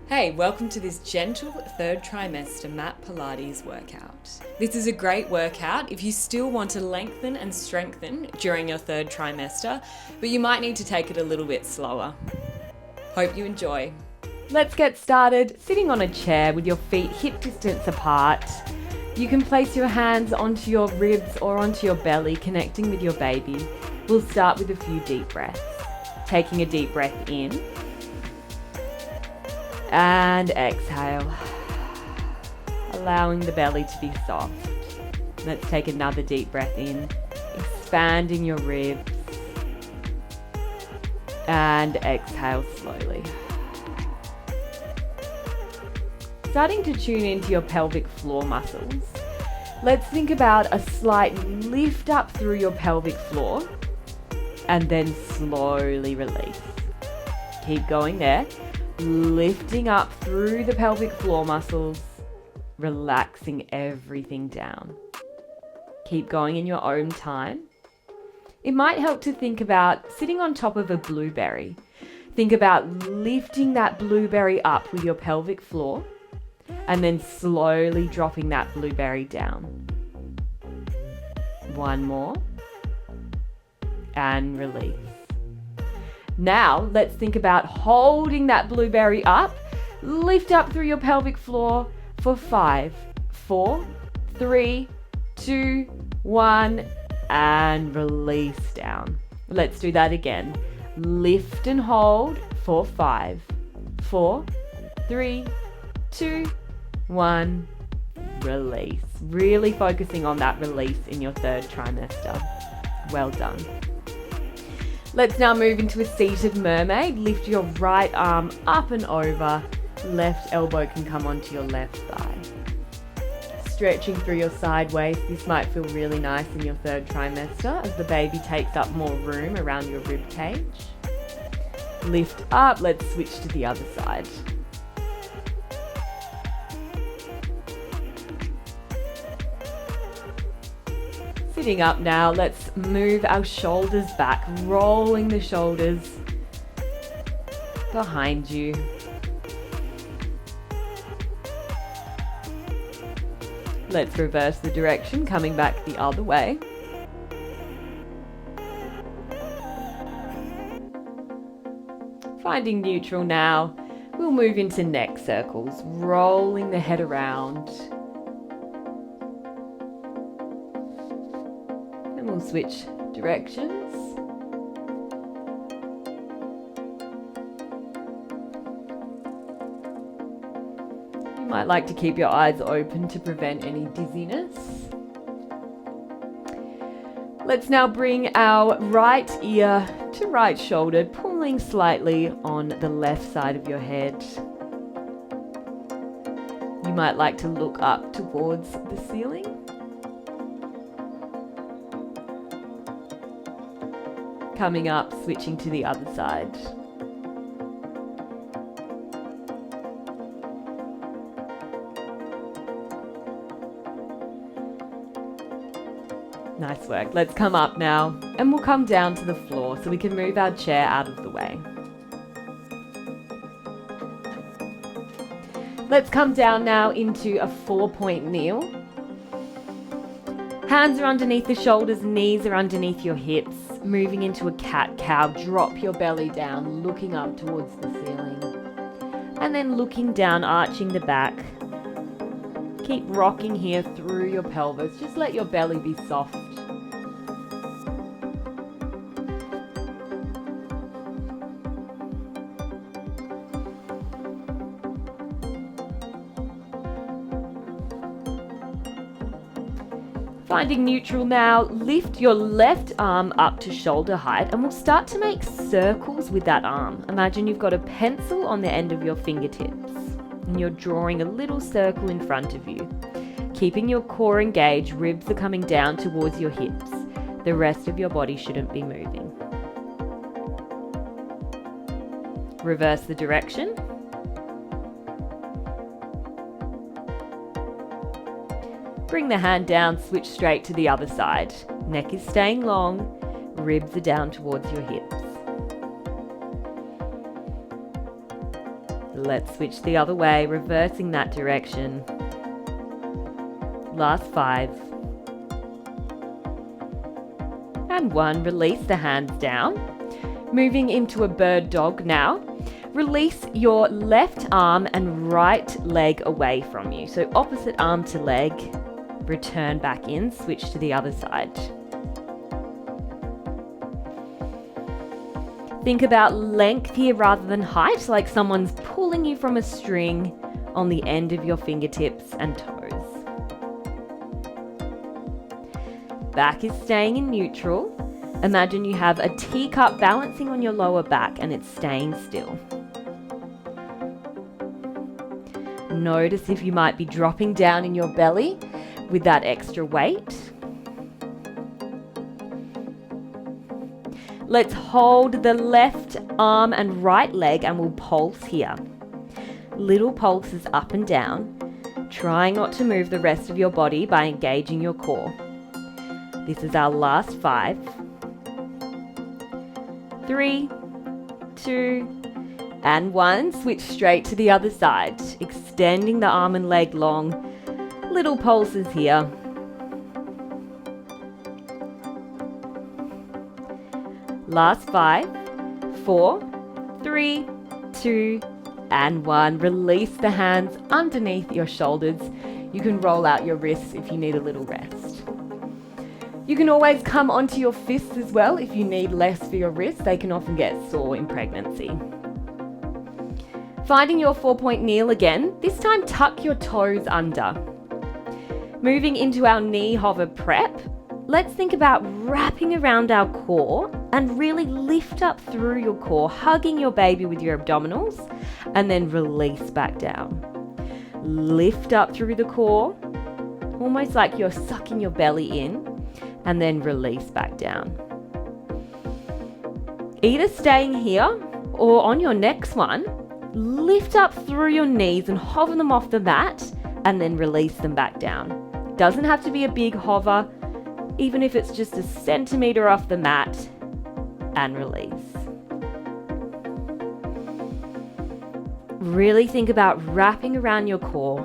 Hey, welcome to this gentle third trimester mat Pilates workout. This is a great workout if you still want to lengthen and strengthen during your third trimester, but you might need to take it a little bit slower. Hope you enjoy. Let's get started sitting on a chair with your feet hip distance apart. You can place your hands onto your ribs or onto your belly, connecting with your baby. We'll start with a few deep breaths. Taking a deep breath in and exhale, allowing the belly to be soft. Let's take another deep breath in, expanding your ribs, and exhale slowly. Starting to tune into your pelvic floor muscles. Let's think about a slight lift up through your pelvic floor and then slowly release. Keep going there. Lifting up through the pelvic floor muscles, relaxing everything down. Keep going in your own time. It might help to think about sitting on top of a blueberry. Think about lifting that blueberry up with your pelvic floor and then slowly dropping that blueberry down. One more. And release. Now, let's think about holding that blueberry up. Lift up through your pelvic floor for 5, 4, 3, 2, 1, and release down. Let's do that again. Lift and hold for 5, 4, 3, 2, 1, release. Really focusing on that release in your third trimester. Well done. Let's now move into a seated mermaid. Lift your right arm up and over. Left elbow can come onto your left thigh. Stretching through your side waist. This might feel really nice in your third trimester as the baby takes up more room around your rib cage. Lift up. Let's switch to the other side. Sitting up now, let's move our shoulders back, rolling the shoulders behind you. Let's reverse the direction, coming back the other way. Finding neutral now, we'll move into neck circles, rolling the head around. We'll switch directions. You might like to keep your eyes open to prevent any dizziness. Let's now bring our right ear to right shoulder, pulling slightly on the left side of your head. You might like to look up towards the ceiling. Coming up, switching to the other side. Nice work. Let's come up now and we'll come down to the floor so we can move our chair out of the way. Let's come down now into a 4-point kneel. Hands are underneath the shoulders, knees are underneath your hips. Moving into a cat-cow, drop your belly down, looking up towards the ceiling. And then looking down, arching the back. Keep rocking here through your pelvis. Just let your belly be soft. Finding neutral now, lift your left arm up to shoulder height and we'll start to make circles with that arm. Imagine you've got a pencil on the end of your fingertips and you're drawing a little circle in front of you. Keeping your core engaged, ribs are coming down towards your hips. The rest of your body shouldn't be moving. Reverse the direction. Bring the hand down, switch straight to the other side. Neck is staying long, ribs are down towards your hips. Let's switch the other way, reversing that direction. Last 5. And 1, release the hands down. Moving into a bird dog now. Release your left arm and right leg away from you. So opposite arm to leg, return back in, switch to the other side. Think about length here rather than height, like someone's pulling you from a string on the end of your fingertips and toes. Back is staying in neutral. Imagine you have a teacup balancing on your lower back and it's staying still. Notice if you might be dropping down in your belly with that extra weight. Let's hold the left arm and right leg and we'll pulse here. Little pulses up and down, trying not to move the rest of your body by engaging your core. This is our last 5. 3, 2, and 1. Switch straight to the other side, extending the arm and leg long. Little pulses here. Last 5, 4, 3, 2, and 1. Release the hands underneath your shoulders. You can roll out your wrists if you need a little rest. You can always come onto your fists as well if you need less for your wrists. They can often get sore in pregnancy. Finding your 4-point kneel again. This time tuck your toes under. Moving into our knee hover prep. Let's think about wrapping around our core and really lift up through your core, hugging your baby with your abdominals, and then release back down. Lift up through the core, almost like you're sucking your belly in, and then release back down. Either staying here or on your next one, lift up through your knees and hover them off the mat, and then release them back down. Doesn't have to be a big hover, even if it's just a centimetre off the mat, and release. Really think about wrapping around your core,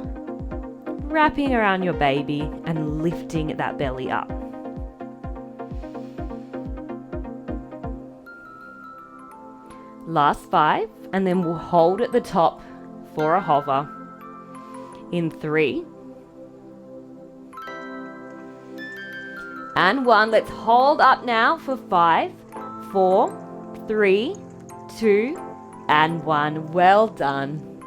wrapping around your baby, and lifting that belly up. Last 5, and then we'll hold at the top for a hover. In 3, and 1. Let's hold up now for 5, 4, 3, 2, and 1. Well done.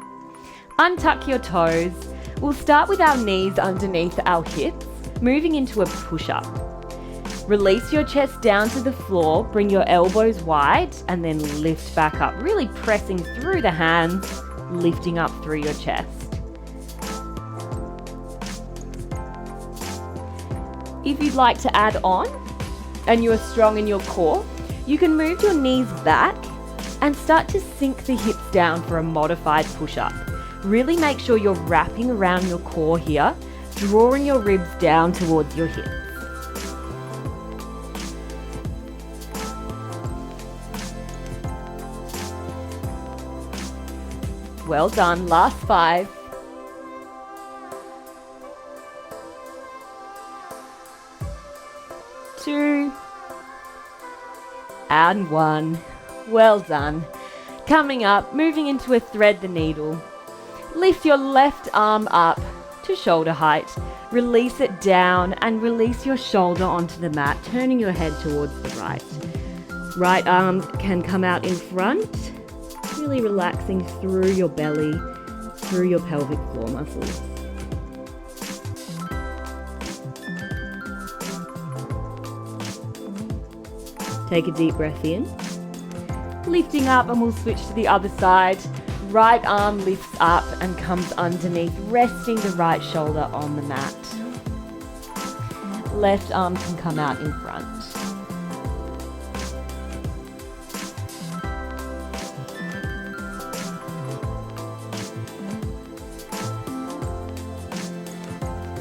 Untuck your toes. We'll start with our knees underneath our hips, moving into a push-up. Release your chest down to the floor, bring your elbows wide, and then lift back up, really pressing through the hands, lifting up through your chest. If you'd like to add on, and you are strong in your core, you can move your knees back and start to sink the hips down for a modified push-up. Really make sure you're wrapping around your core here, drawing your ribs down towards your hips. Well done. Last 5. 2, and 1. Well done. Coming up, moving into a thread the needle. Lift your left arm up to shoulder height. Release it down and release your shoulder onto the mat, turning your head towards the right. Right arm can come out in front, really relaxing through your belly, through your pelvic floor muscles. Take a deep breath in. Lifting up, and we'll switch to the other side. Right arm lifts up and comes underneath, resting the right shoulder on the mat. Left arm can come out in front.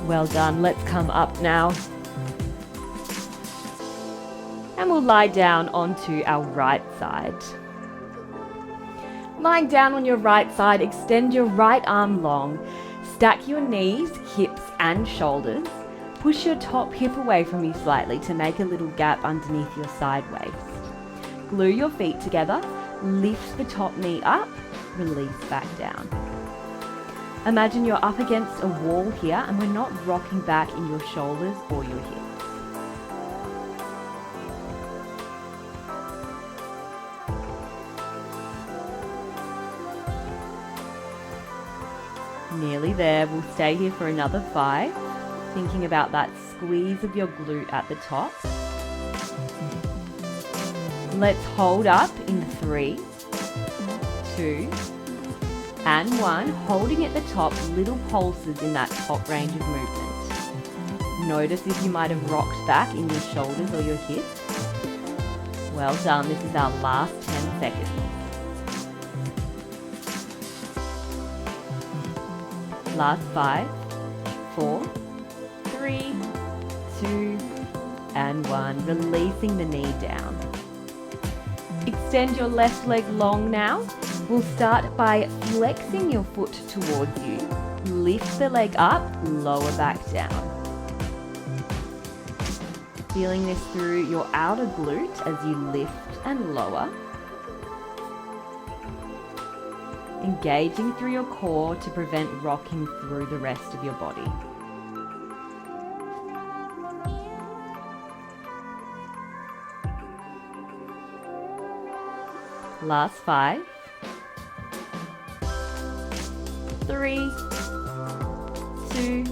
Well done. Let's come up now. And we'll lie down onto our right side. Lying down on your right side, extend your right arm long. Stack your knees, hips and shoulders. Push your top hip away from you slightly to make a little gap underneath your side waist. Glue your feet together, lift the top knee up, release back down. Imagine you're up against a wall here and we're not rocking back in your shoulders or your hips. Nearly there. We'll stay here for another 5. Thinking about that squeeze of your glute at the top. Let's hold up in 3, 2, and 1. Holding at the top, little pulses in that top range of movement. Notice if you might have rocked back in your shoulders or your hips. Well done. This is our last 10 seconds. Last 5, 4, 3, 2, and 1. Releasing the knee down. Extend your left leg long now. We'll start by flexing your foot towards you. Lift the leg up, lower back down. Feeling this through your outer glute as you lift and lower. Engaging through your core to prevent rocking through the rest of your body. Last 5, 3, 2,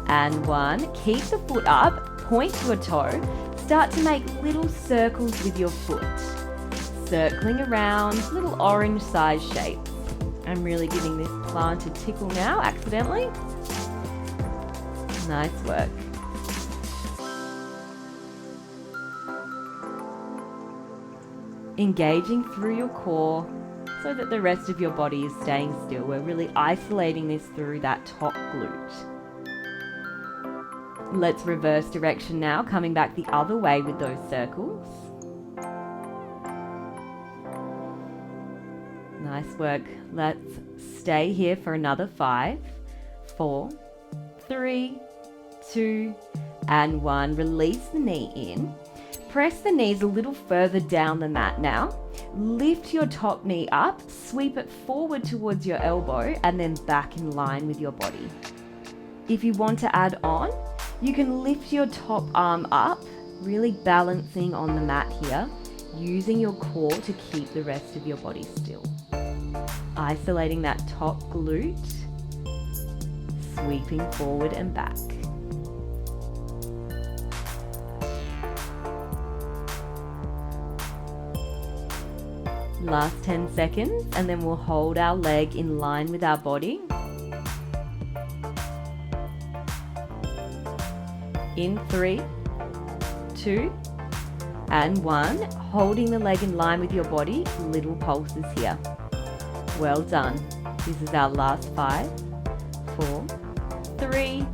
and 1. Keep the foot up, point your toe, start to make little circles with your foot. Circling around, little orange size shapes. I'm really giving this plant a tickle now, accidentally. Nice work. Engaging through your core so that the rest of your body is staying still. We're really isolating this through that top glute. Let's reverse direction now, coming back the other way with those circles. Nice work. Let's stay here for another 5, 4, 3, 2, and 1. Release the knee in. Press the knees a little further down the mat now. Lift your top knee up, sweep it forward towards your elbow, and then back in line with your body. If you want to add on, you can lift your top arm up, really balancing on the mat here, using your core to keep the rest of your body still. Isolating that top glute, sweeping forward and back. Last 10 seconds, and then we'll hold our leg in line with our body. In 3, 2, and 1. Holding the leg in line with your body, little pulses here. Well done. This is our last 5, 4, 3,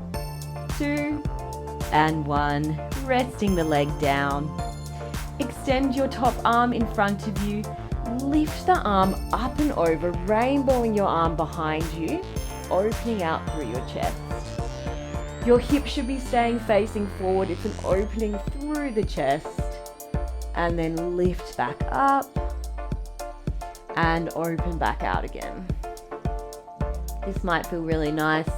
2, and 1. Resting the leg down. Extend your top arm in front of you. Lift the arm up and over, rainbowing your arm behind you, opening out through your chest. Your hips should be staying facing forward. It's an opening through the chest. And then lift back up and open back out again. This might feel really nice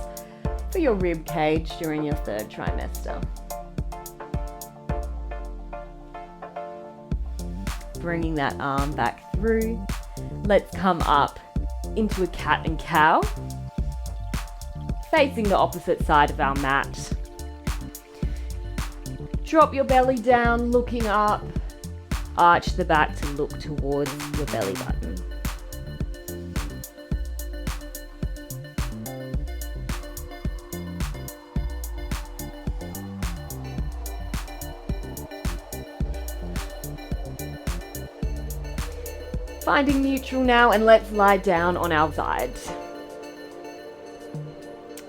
for your rib cage during your 3rd trimester. Bringing that arm back through. Let's come up into a cat and cow, facing the opposite side of our mat. Drop your belly down, looking up. Arch the back to look towards your belly button. Finding neutral now, and let's lie down on our side.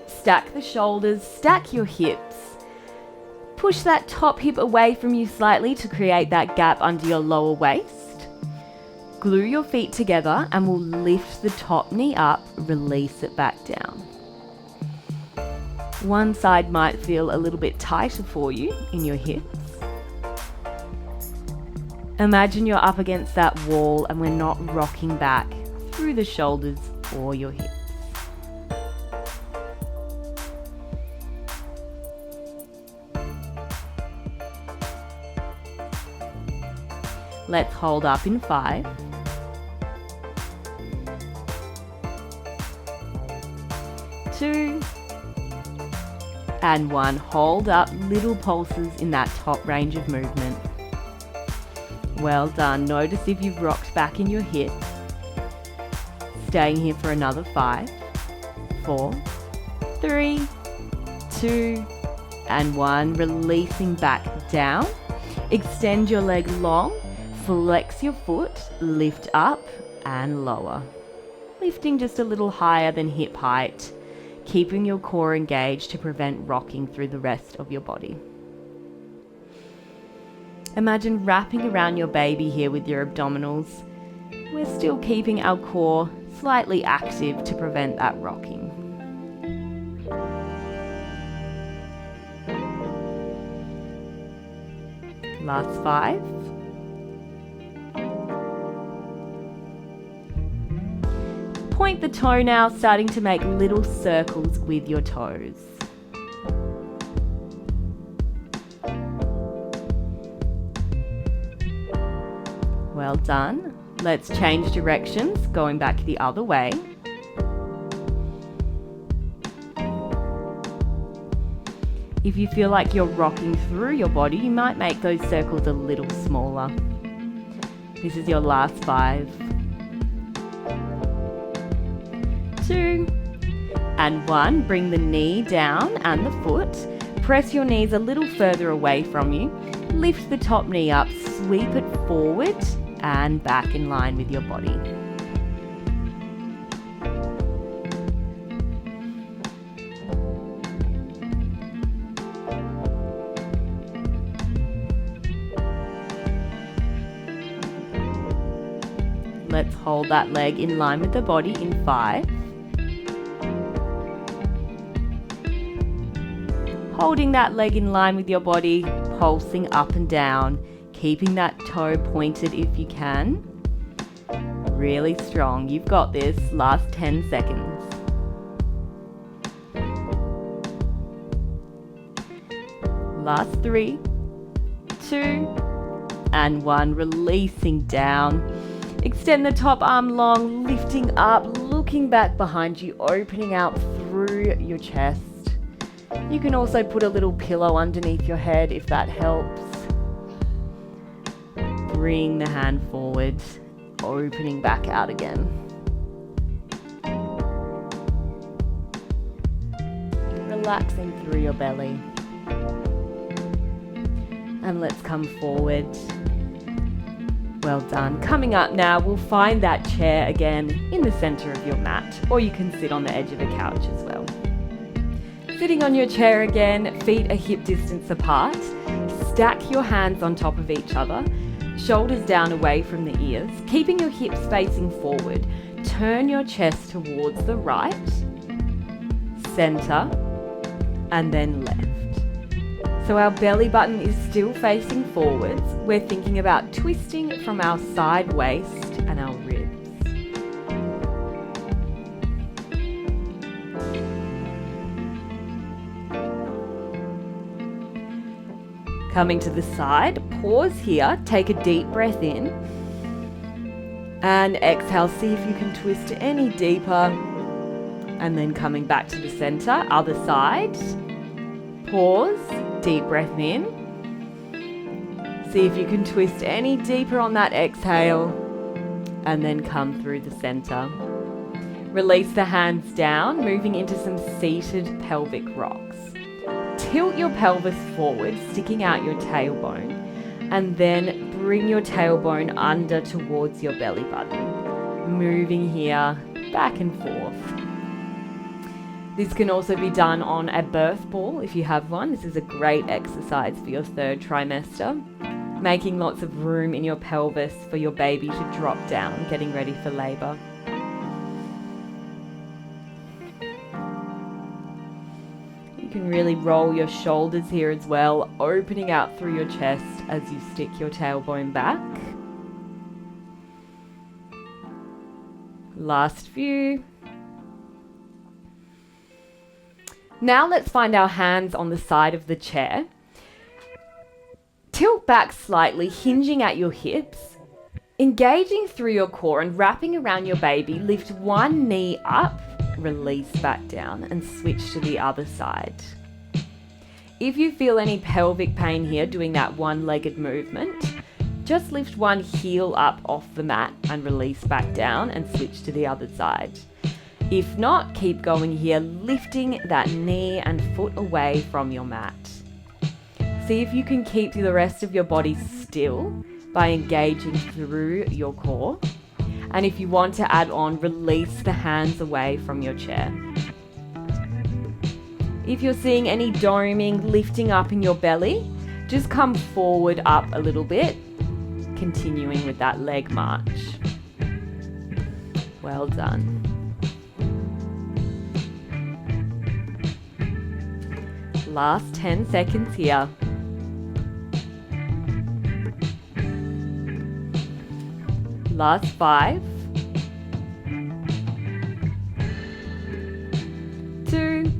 Stack the shoulders, stack your hips. Push that top hip away from you slightly to create that gap under your lower waist. glue your feet together and we'll lift the top knee up, release it back down. One side might feel a little bit tighter for you in your hips. Imagine you're up against that wall and we're not rocking back through the shoulders or your hips. Let's hold up in 5. 2. And 1. Hold up, little pulses in that top range of movement. Well done. Notice if you've rocked back in your hips. Staying here for another 5, 4, 3, 2, and 1. Releasing back down. Extend your leg long. Flex your foot, lift up and lower. Lifting just a little higher than hip height, keeping your core engaged to prevent rocking through the rest of your body. Imagine wrapping around your baby here with your abdominals. We're still keeping our core slightly active to prevent that rocking. Last 5. Point the toe now, starting to make little circles with your toes. Well done. Let's change directions, going back the other way. If you feel like you're rocking through your body, you might make those circles a little smaller. This is your last 5. 2 and 1. Bring the knee down and the foot. Press your knees a little further away from you. Lift the top knee up, sweep it forward and back in line with your body. Let's hold that leg in line with the body in 5. Holding that leg in line with your body, pulsing up and down, keeping that toe pointed if you can. Really strong. You've got this. Last 10 seconds. Last 3, 2, and 1. Releasing down. Extend the top arm long, lifting up, looking back behind you, opening out through your chest. You can also put a little pillow underneath your head if that helps. Bring the hand forward, opening back out again. Relaxing through your belly. And let's come forward. Well done. Coming up now, we'll find that chair again in the center of your mat, or you can sit on the edge of a couch as well. Sitting on your chair again, feet are hip distance apart. Stack your hands on top of each other, shoulders down away from the ears, keeping your hips facing forward. Turn your chest towards the right, center, and then left. So our belly button is still facing forwards. We're thinking about twisting from our side waist and our ribs. Coming to the side, pause here, take a deep breath in, and exhale, see if you can twist any deeper, and then coming back to the center, other side, pause, deep breath in, see if you can twist any deeper on that exhale, and then come through the center. Release the hands down, moving into some seated pelvic rocks. Tilt your pelvis forward, sticking out your tailbone, and then bring your tailbone under towards your belly button. Moving here, back and forth. This can also be done on a birth ball if you have one. This is a great exercise for your third trimester. making lots of room in your pelvis for your baby to drop down, getting ready for labor. You can really roll your shoulders here as well, opening out through your chest as you stick your tailbone back. Last few. Now let's find our hands on the side of the chair. Tilt back slightly, hinging at your hips, engaging through your core and wrapping around your baby. Lift one knee up, release back down and switch to the other side. If you feel any pelvic pain here doing that one-legged movement, just lift one heel up off the mat and release back down and switch to the other side. If not, keep going here, lifting that knee and foot away from your mat. See if you can keep the rest of your body still by engaging through your core. And if you want to add on, release the hands away from your chair. If you're seeing any doming, lifting up in your belly, just come forward up a little bit, continuing with that leg march. Well done. Last 10 seconds here. Last 5, 2,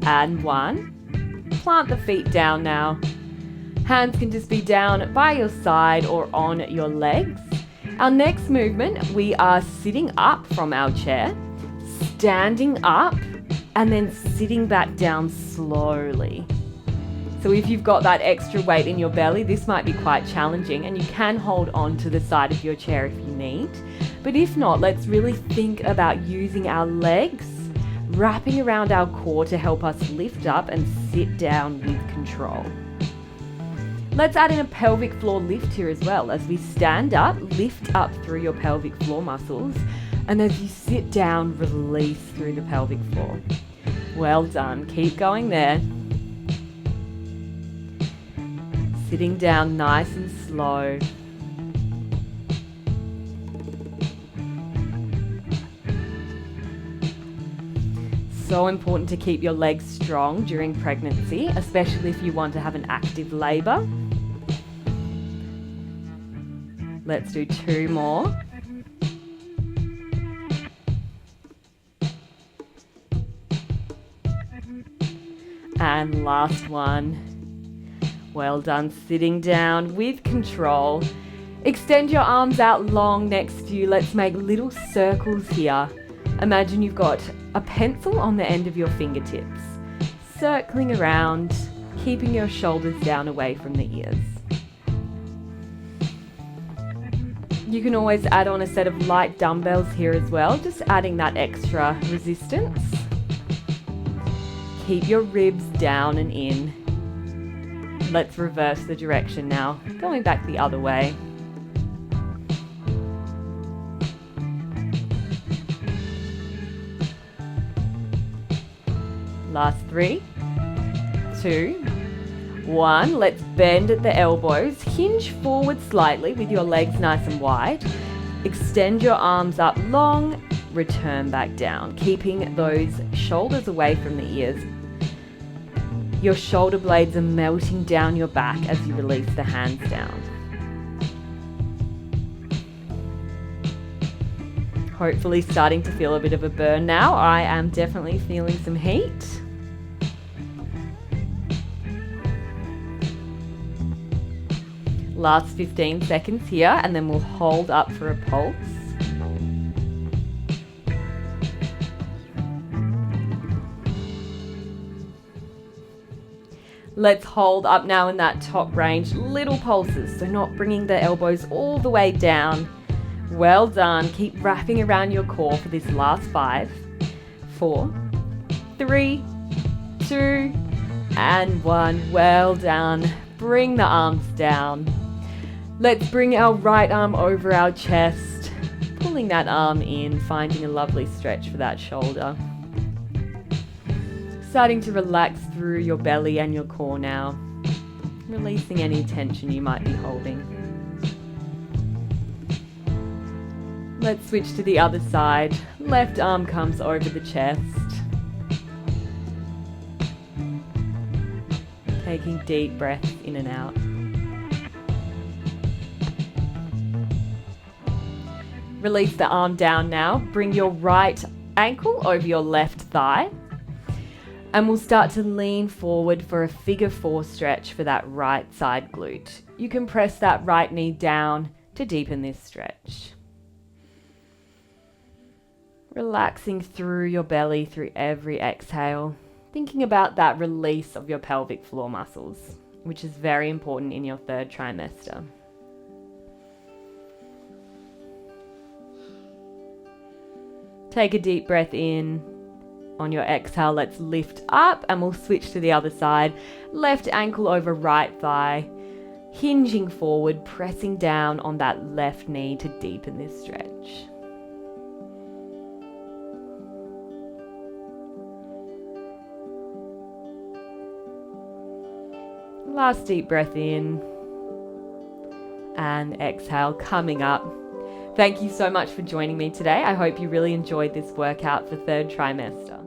and 1. Plant the feet down now. Hands can just be down by your side or on your legs. Our next movement, we are sitting up from our chair, standing up, and then sitting back down slowly. So if you've got that extra weight in your belly, this might be quite challenging, and you can hold on to the side of your chair if you need. But if not, let's really think about using our legs, wrapping around our core to help us lift up and sit down with control. Let's add in a pelvic floor lift here as well. As we stand up, lift up through your pelvic floor muscles, and as you sit down, release through the pelvic floor. Well done. Keep going there. Sitting down nice and slow. So important to keep your legs strong during pregnancy, especially if you want to have an active labor. Let's do 2 more. And last one. Well done, sitting down with control. Extend your arms out long next to you. Let's make little circles here. Imagine you've got a pencil on the end of your fingertips, circling around, keeping your shoulders down away from the ears. You can always add on a set of light dumbbells here as well, just adding that extra resistance. Keep your ribs down and in. Let's reverse the direction now, going back the other way. Last 3, 2, 1. Let's bend at the elbows. Hinge forward slightly with your legs nice and wide. Extend your arms up long. Return back down, keeping those shoulders away from the ears. Your shoulder blades are melting down your back as you release the hands down. Hopefully starting to feel a bit of a burn now. I am definitely feeling some heat. Last 15 seconds here, and then we'll hold up for a pulse. Let's hold up now in that top range, little pulses, so not bringing the elbows all the way down. Well done. Keep wrapping around your core for this last 5, 4, 3, 2, and 1. Well done. Bring the arms down. Let's bring our right arm over our chest, pulling that arm in, finding a lovely stretch for that shoulder. Starting to relax through your belly and your core now. releasing any tension you might be holding. Let's switch to the other side. Left arm comes over the chest. Taking deep breaths in and out. Release the arm down now. Bring your right ankle over your left thigh. And we'll start to lean forward for a figure 4 stretch for that right side glute. You can press that right knee down to deepen this stretch. Relaxing through your belly through every exhale. Thinking about that release of your pelvic floor muscles, which is very important in your third trimester. Take a deep breath in. On your exhale, let's lift up and we'll switch to the other side. Left ankle over right thigh, hinging forward, pressing down on that left knee to deepen this stretch. Last deep breath in and exhale, coming up. Thank you so much for joining me today. I hope you really enjoyed this workout for third trimester.